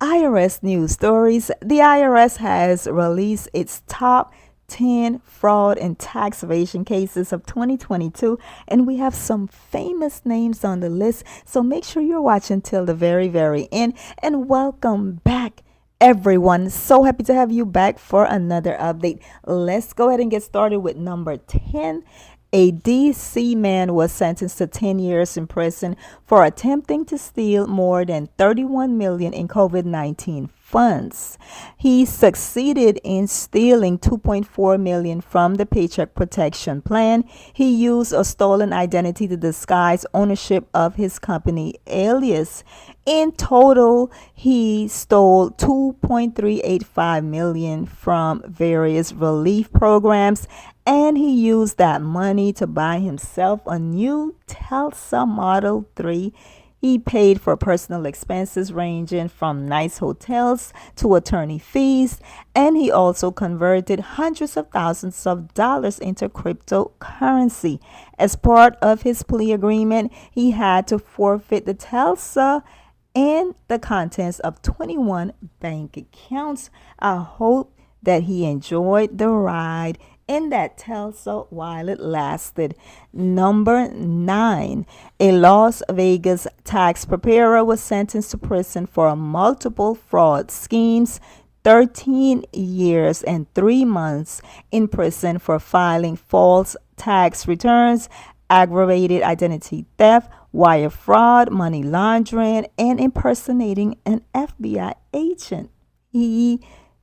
IRS news stories. The IRS has released its top 10 fraud and tax evasion cases of 2022, and we have some famous names on the list. So make sure you're watching till the very end. And welcome back, everyone. So happy to have you back for another update. Let's go ahead and get started with number 10. A DC man was sentenced to 10 years in prison for attempting to steal more than 31 million in COVID-19 funds. He succeeded in stealing 2.4 million from the Paycheck Protection Plan. He used a stolen identity to disguise ownership of his company alias. In total, he stole 2.385 million from various relief programs, and he used that money to buy himself a new Tesla Model 3. He paid for personal expenses ranging from nice hotels to attorney fees, and he also converted hundreds of thousands of dollars into cryptocurrency. As part of his plea agreement, he had to forfeit the Tesla and the contents of 21 bank accounts. I hope that he enjoyed the ride in that Tesla while it lasted. Number 9, a Las Vegas tax preparer was sentenced to prison for multiple fraud schemes. 13 years and 3 months in prison for filing false tax returns, aggravated identity theft, wire fraud, money laundering, and impersonating an FBI agent.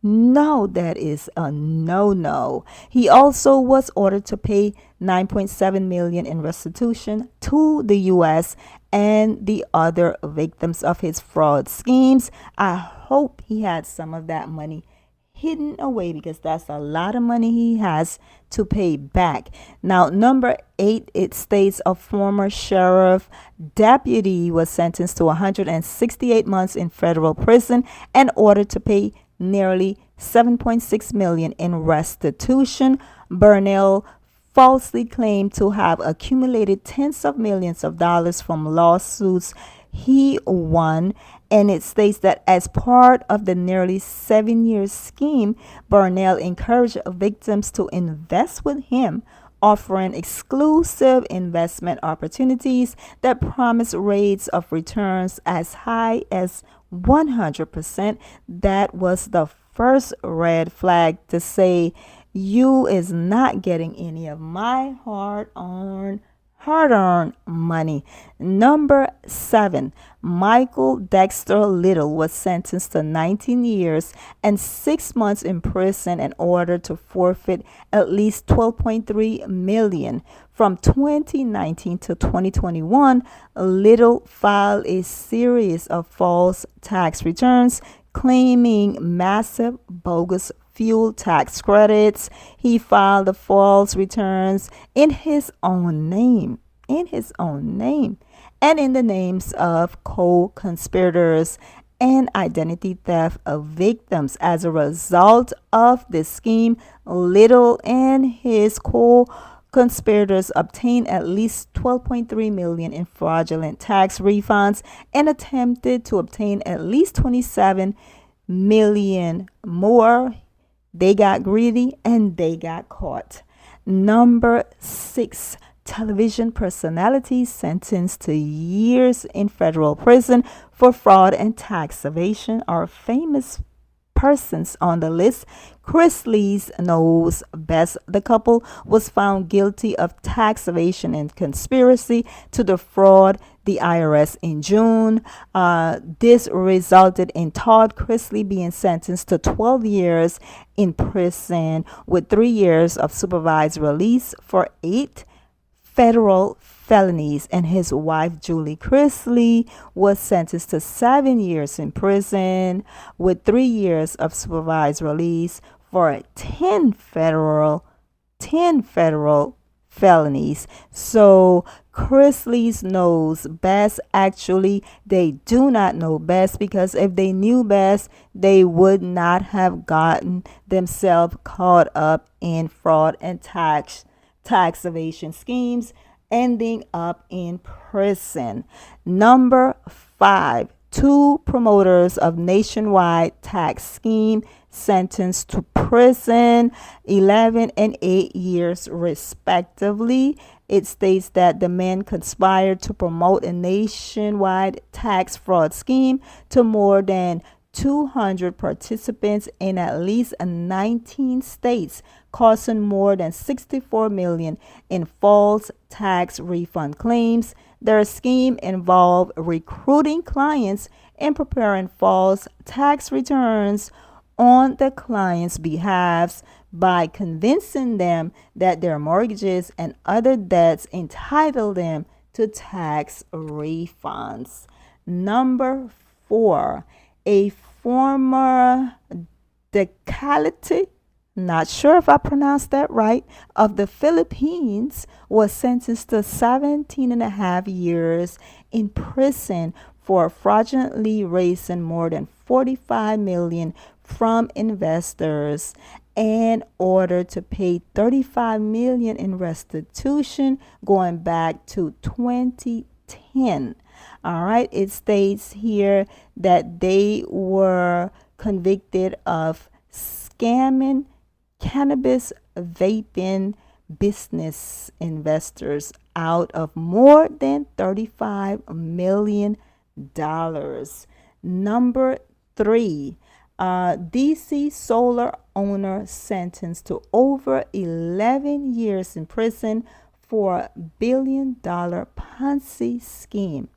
No, that is a no. He also was ordered to pay 9.7 million in restitution to the US and the other victims of his fraud schemes. I hope he had some of that money hidden away, because that's a lot of money he has to pay back. Now, number 8, it states a former sheriff deputy was sentenced to 168 months in federal prison and ordered to pay nearly 7.6 million in restitution. Burnell falsely claimed to have accumulated tens of millions of dollars from lawsuits he won, and it states that as part of the nearly 7-year scheme, Burnell encouraged victims to invest with him, offering exclusive investment opportunities that promise rates of returns as high as 100%. That was the first red flag to say, you is not getting any of my hard-earned money. Number 7, Michael Dexter Little was sentenced to 19 years and 6 months in prison in order to forfeit at least 12.3 million. From 2019 to 2021, Little filed a series of false tax returns claiming massive bogus fuel tax credits. He filed the false returns in his own name, and in the names of co-conspirators and identity theft of victims. As a result of this scheme, Little and his co-conspirators obtained at least 12.3 million in fraudulent tax refunds and attempted to obtain at least 27 million more. They got greedy and they got caught. Number 6, television personalities sentenced to years in federal prison for fraud and tax evasion are famous persons on the list. Chris Lee's knows best. The couple was found guilty of tax evasion and conspiracy to defraud the IRS in June. This resulted in Todd Chrisley being sentenced to 12 years in prison with 3 years of supervised release for 8 federal felonies, and his wife Julie Chrisley was sentenced to 7 years in prison with 3 years of supervised release for 10 federal felonies. So Chrisley's knows best. Actually, they do not know best, because if they knew best, they would not have gotten themselves caught up in fraud and tax evasion schemes, ending up in prison. Number 5, two promoters of nationwide tax scheme sentenced to prison 11 and 8 years respectively. It states that the men conspired to promote a nationwide tax fraud scheme to more than 200 participants in at least 19 states, causing more than 64 million in false tax refund claims. Their scheme involved recruiting clients and preparing false tax returns on the client's behalf by convincing them that their mortgages and other debts entitle them to tax refunds. Number 4, a former decality, not sure if I pronounced that right, of the Philippines was sentenced to 17 and a half years in prison for fraudulently raising more than 45 million from investors in order to pay 35 million in restitution going back to 2010. All right, it states here that they were convicted of scamming cannabis vaping business investors out of more than $35 million. Number 3, DC solar owner sentenced to over 11 years in prison for $1 billion Ponzi scheme.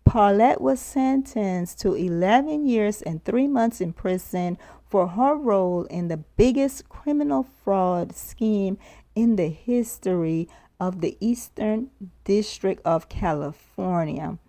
Paulette was sentenced to 11 years and 3 months in prison for her role in the biggest criminal fraud scheme in the history of the Eastern District of California.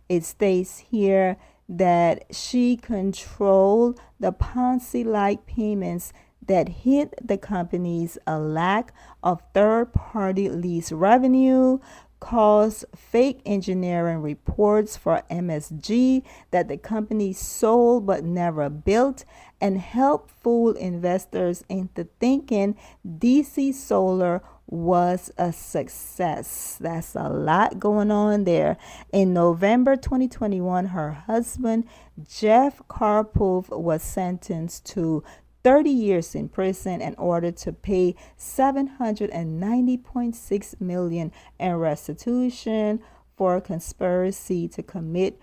It states here that she controlled the Ponzi-like payments that hit the companies a lack of third-party lease revenue, caused fake engineering reports for MSG that the company sold but never built, and helped fool investors into thinking DC Solar was a success. That's a lot going on there. In November 2021, her husband, Jeff Karpov, was sentenced to 30 years in prison in order to pay 790.6 million in restitution for conspiracy to commit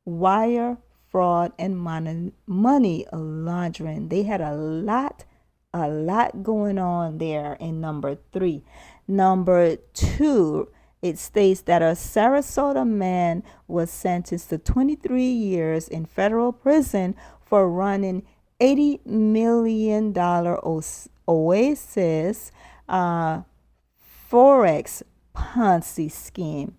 wire fraud and money laundering. They had a lot going on there in number 3. Number 2, it states that a Sarasota man was sentenced to 23 years in federal prison for running $80 million Oasis Forex Ponzi scheme.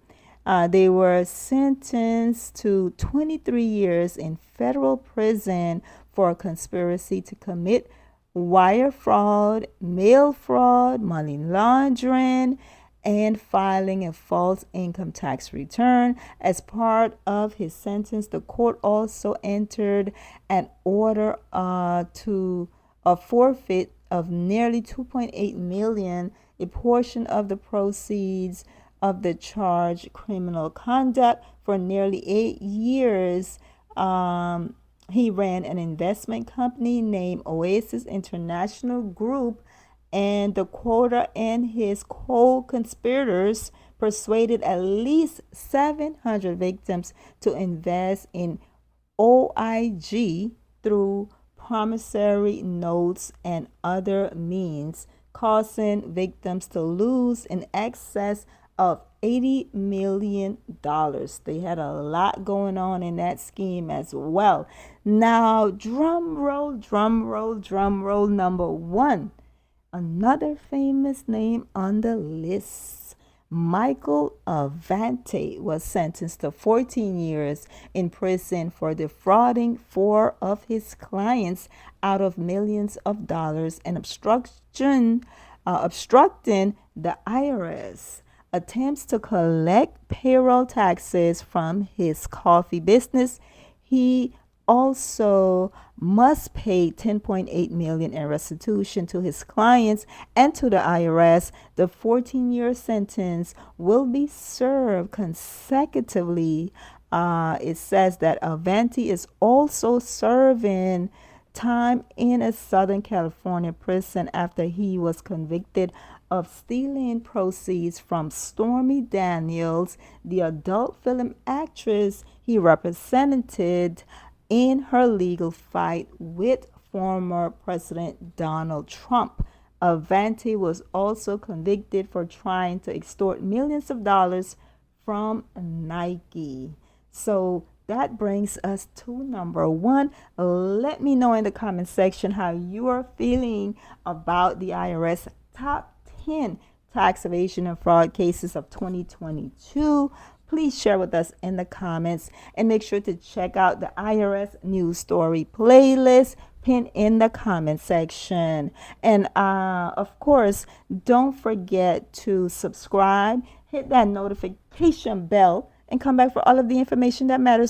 They were sentenced to 23 years in federal prison for conspiracy to commit wire fraud, mail fraud, money laundering, and filing a false income tax return. As part of his sentence, the court also entered an order to a forfeit of nearly 2.8 million, a portion of the proceeds of the charged criminal conduct. For nearly 8 years, he ran an investment company named Oasis International Group, and the quota and his co-conspirators persuaded at least 700 victims to invest in OIG through promissory notes and other means, causing victims to lose in excess of $80 million. They had a lot going on in that scheme as well. Now, drum roll, number 1. Another famous name on the list, Michael Avante, was sentenced to 14 years in prison for defrauding 4 of his clients out of millions of dollars and obstructing the IRS attempts to collect payroll taxes from his coffee business. He also must pay 10.8 million in restitution to his clients and to the IRS. The 14-year sentence will be served consecutively It says that Avanti is also serving time in a Southern California prison after he was convicted of stealing proceeds from Stormy Daniels, the adult film actress he represented in her legal fight with former President Donald Trump. Avanti was also convicted for trying to extort millions of dollars from Nike. So that brings us to number one. Let me know in the comment section how you are feeling about the IRS top 10 tax evasion and fraud cases of 2022. Please share with us in the comments and make sure to check out the IRS news story playlist pinned in the comment section. And of course, don't forget to subscribe, hit that notification bell, and come back for all of the information that matters